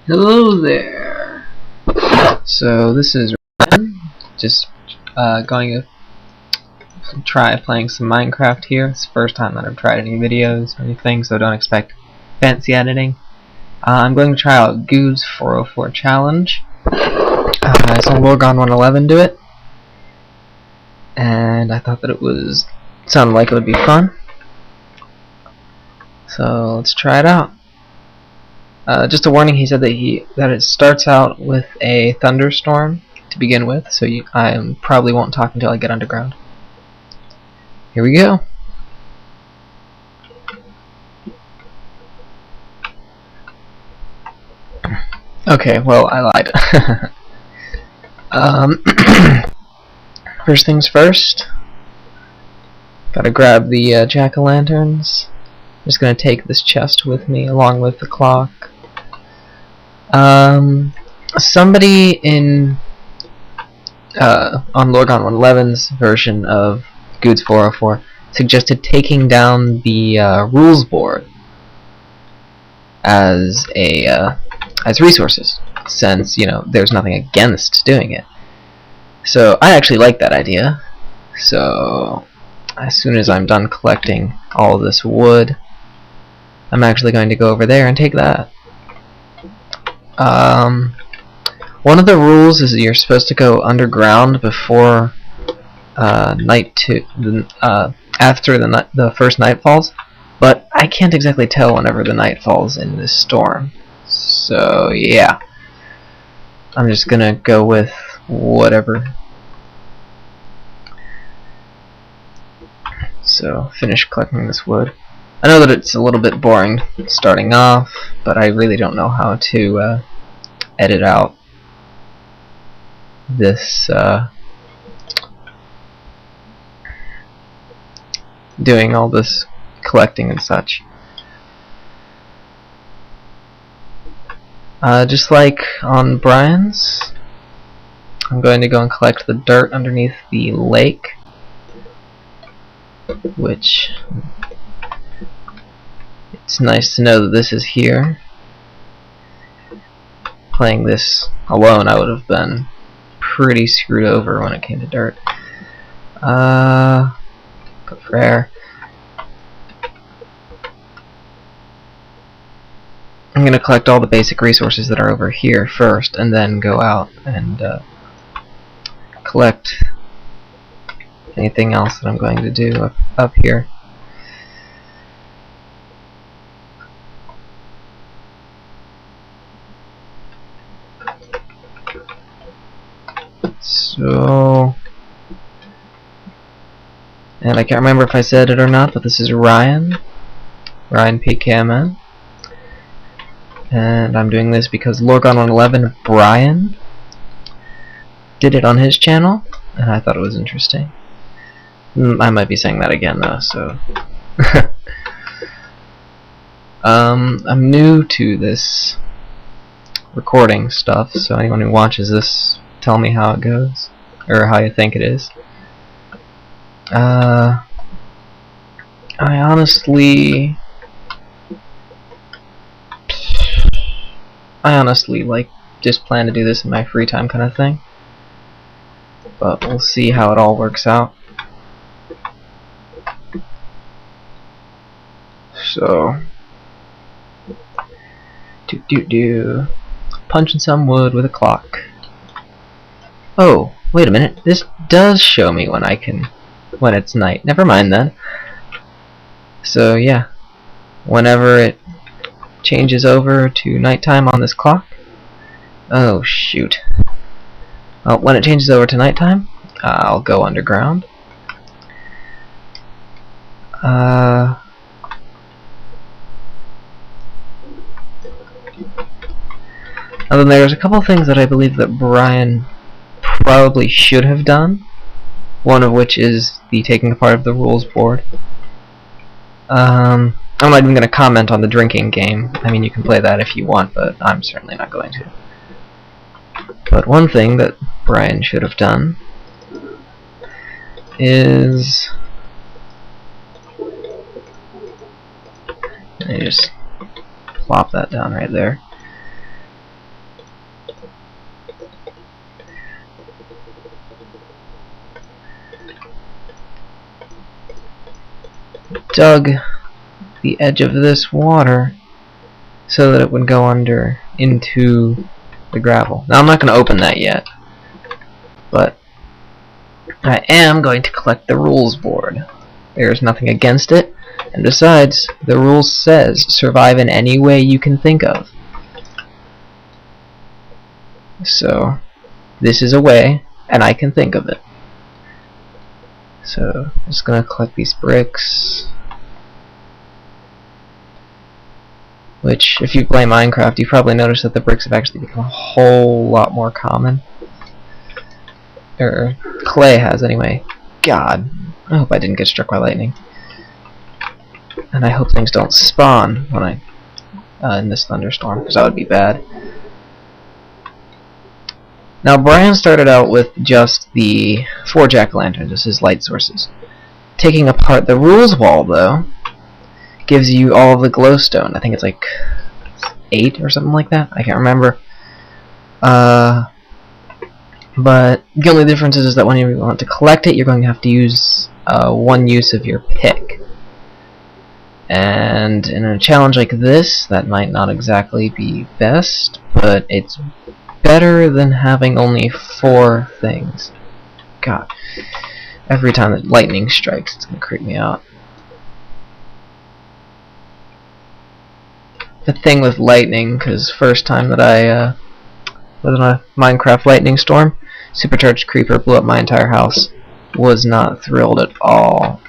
Hello there. So this is Ryan, just going to try playing some Minecraft here. It's the first time that I've tried any videos or anything, so don't expect fancy editing. I'm going to try out Guude's 404 challenge. I saw Ryanpkmn do it, and I thought that it sounded like it would be fun. So let's try it out. Just a warning, he said that it starts out with a thunderstorm to begin with, so I probably won't talk until I get underground. Here we go. Okay, well, I lied. First things first, gotta grab the jack-o'-lanterns. I'm just gonna take this chest with me along with the clock. Somebody in on Ryanpkmn's version of Guude's 404 suggested taking down the rules board as resources, since there's nothing against doing it. So I actually like that idea. So as soon as I'm done collecting all this wood, I'm actually going to go over there and take that. One of the rules is that you're supposed to go underground before after the first night falls, but I can't exactly tell whenever the night falls in this storm. So yeah, I'm just gonna go with whatever. So finish collecting this wood. I know that it's a little bit boring starting off, but I really don't know how to edit out this doing all this collecting and such. Just like on Brian's, I'm going to go and collect the dirt underneath the lake, which it's nice to know that this is here. Playing this alone, I would have been pretty screwed over when it came to dirt. Go for air. I'm going to collect all the basic resources that are over here first, and then go out and collect anything else that I'm going to do up here. So, and I can't remember if I said it or not, but this is Ryanpkmn, and I'm doing this because Ryanpkmn Brian did it on his channel, and I thought it was interesting. I might be saying that again though, so I'm new to this recording stuff, so anyone who watches this, tell me how it goes, or how you think it is. I honestly like just plan to do this in my free time kind of thing, but we'll see how it all works out. So punching some wood with a clock. Oh, wait a minute, this does show me when it's night. Never mind then. So yeah, whenever it changes over to nighttime on this clock, oh shoot. Well, when it changes over to nighttime, I'll go underground. And then there's a couple things that I believe that Brian probably should have done, one of which is the taking apart of the rules board. I'm not even going to comment on the drinking game. I mean, you can play that if you want, but I'm certainly not going to. But one thing that Brian should have done is, I just plop that down right there. dug the edge of this water so that it would go under into the gravel. Now I'm not going to open that yet, but I am going to collect the rules board. There's nothing against it, and besides, the rules says survive in any way you can think of. So this is a way, and I can think of it. So I'm just gonna collect these bricks, which, if you play Minecraft, you probably noticed that the bricks have actually become a whole lot more common. Or clay has, anyway. God, I hope I didn't get struck by lightning. And I hope things don't spawn when in this thunderstorm, because that would be bad. Now, Brian started out with just the 4 jack-o'-lanterns as his light sources. Taking apart the rules wall, though, gives you all of the glowstone. I think it's like 8 or something like that. I can't remember. But the only difference is that when you want to collect it, you're going to have to use 1 use of your pick. And in a challenge like this, that might not exactly be best, but it's better than having only 4 things. God. Every time that lightning strikes, it's going to creep me out. The thing with lightning, because first time that I was in a Minecraft lightning storm, supercharged creeper blew up my entire house. Was not thrilled at all.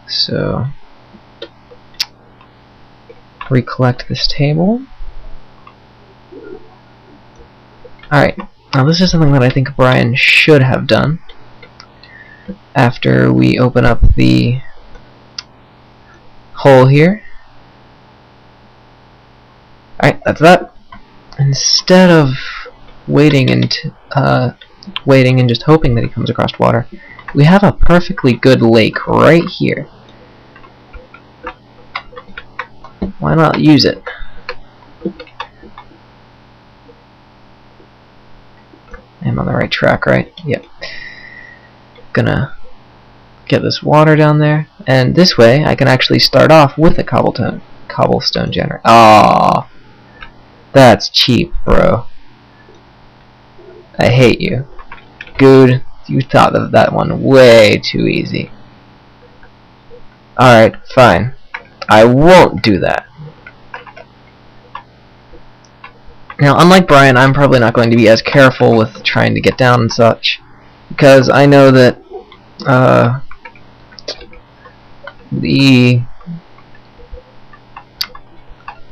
So, recollect this table. Alright, now this is something that I think Brian should have done after we open up the hole here. Alright, that's that. Instead of waiting and just hoping that he comes across water, we have a perfectly good lake right here. Why not use it? I'm on the right track, right? Yep. Gonna get this water down there, and this way I can actually start off with a cobblestone generator. Aww, that's cheap, bro. I hate you. Guude, you thought of that one way too easy. Alright, fine. I won't do that. Now, unlike Brian, I'm probably not going to be as careful with trying to get down and such, because I know that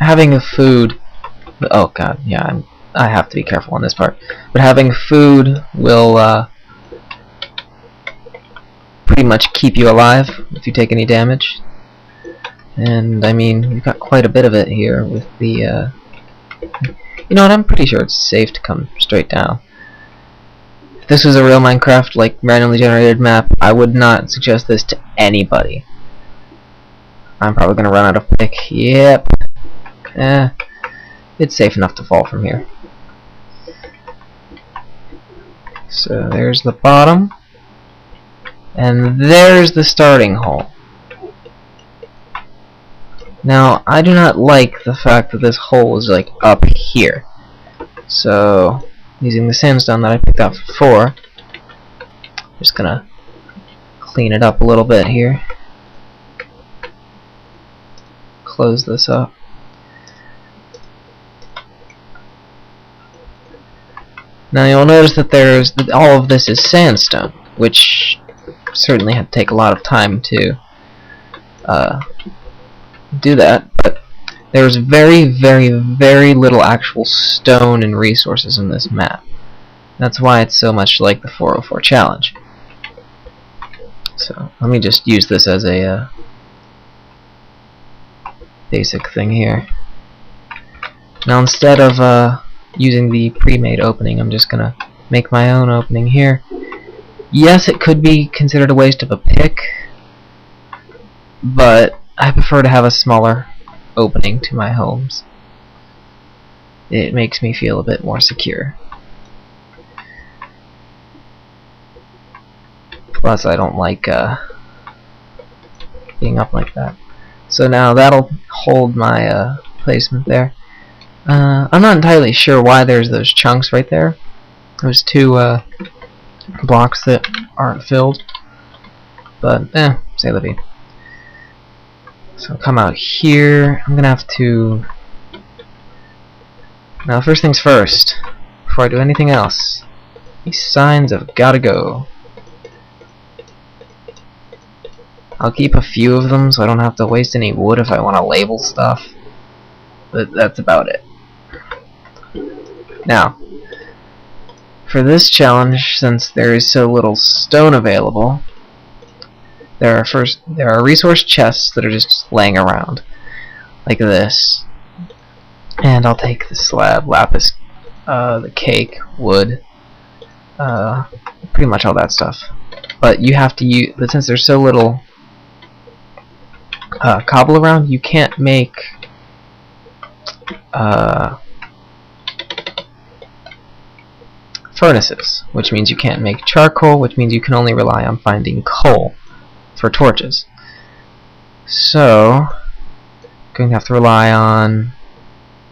having a food. Oh god, yeah, I have to be careful on this part. But having food will pretty much keep you alive if you take any damage. And I mean, we've got quite a bit of it here with the. You know what? I'm pretty sure it's safe to come straight down. If this was a real Minecraft, like randomly generated map, I would not suggest this to anybody. I'm probably gonna run out of pick. Yep. It's safe enough to fall from here. So there's the bottom, and there's the starting hole. Now, I do not like the fact that this hole is like up here. So, using the sandstone that I picked up before, just gonna clean it up a little bit here. Close this up. Now you'll notice that all of this is sandstone, which certainly had to take a lot of time to do that, but there's very, very, very little actual stone and resources in this map. That's why it's so much like the 404 challenge. So let me just use this as a basic thing here. Now instead of using the pre-made opening, I'm just gonna make my own opening here. Yes, it could be considered a waste of a pick, but I prefer to have a smaller opening to my homes. It makes me feel a bit more secure. Plus, I don't like being up like that. So now that'll hold my placement there. I'm not entirely sure why there's those chunks right there. Those two blocks that aren't filled. But, say la vie. So come out here. I'm gonna have to... Now, first things first, before I do anything else, these signs have gotta go. I'll keep a few of them so I don't have to waste any wood if I want to label stuff. But that's about it. Now, for this challenge, since there is so little stone available, there are resource chests that are just laying around, like this. And I'll take the slab, lapis, the cake, wood, pretty much all that stuff. But you have to use, but since there's so little cobble around, you can't make furnaces, which means you can't make charcoal, which means you can only rely on finding coal for torches. So, going to have to rely on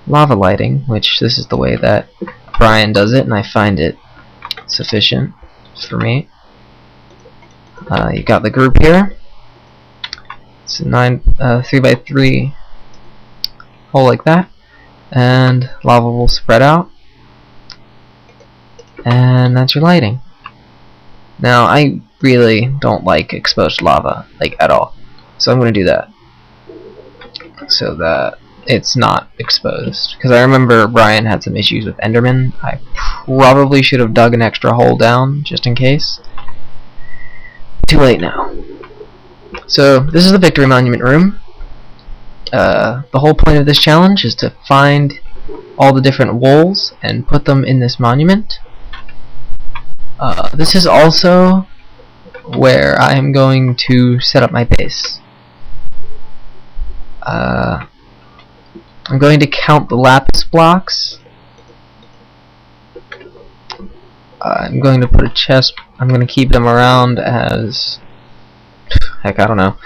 lava lighting, which this is the way that Brian does it, and I find it sufficient for me. You got the group here. It's a 3x3 hole like that, and lava will spread out, and that's your lighting. Now, I really don't like exposed lava, like, at all, so I'm going to do that so that it's not exposed, because I remember Brian had some issues with Enderman. I probably should have dug an extra hole down just in case. Too late now. So this is the Victory Monument room. The whole point of this challenge is to find all the different wools and put them in this monument. This is also where I am going to set up my base. I'm going to count the lapis blocks. I'm going to put a chest. I'm going to keep them around as... Heck, I don't know.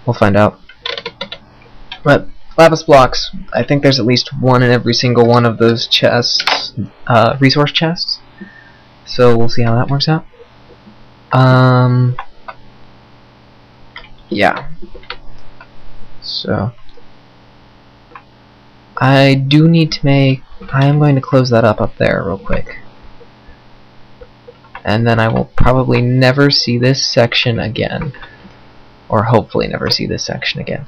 We'll find out. But lapis blocks, I think there's at least one in every single one of those chests, resource chests. So we'll see how that works out. Yeah. So I do need to make... I am going to close that up there real quick. And then I will probably never see this section again. Or hopefully never see this section again.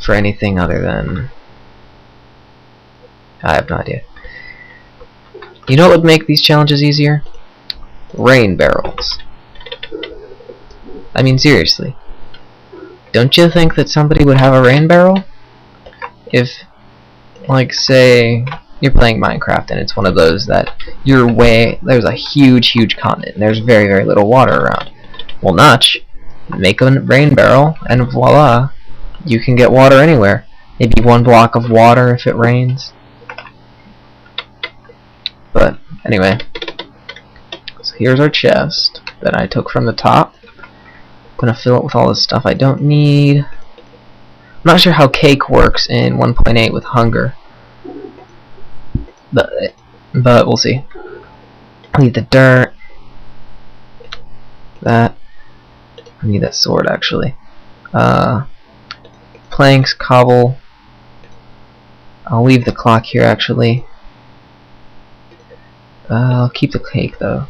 For anything other than... I have no idea. You know what would make these challenges easier? Rain barrels. I mean, seriously. Don't you think that somebody would have a rain barrel? If, like, say, you're playing Minecraft and it's one of those that there's a huge continent and there's very, very little water around. Well, Notch, make a rain barrel and voila, you can get water anywhere. Maybe one block of water if it rains. But, anyway. So here's our chest that I took from the top. I'm gonna fill it with all this stuff I don't need. I'm not sure how cake works in 1.8 with hunger. But we'll see. I need the dirt. That. I need that sword actually. Planks, cobble. I'll leave the clock here actually. I'll keep the cake though.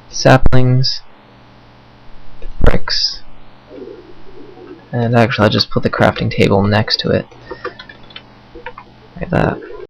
Saplings. Bricks. And actually I'll just put the crafting table next to it. Like that.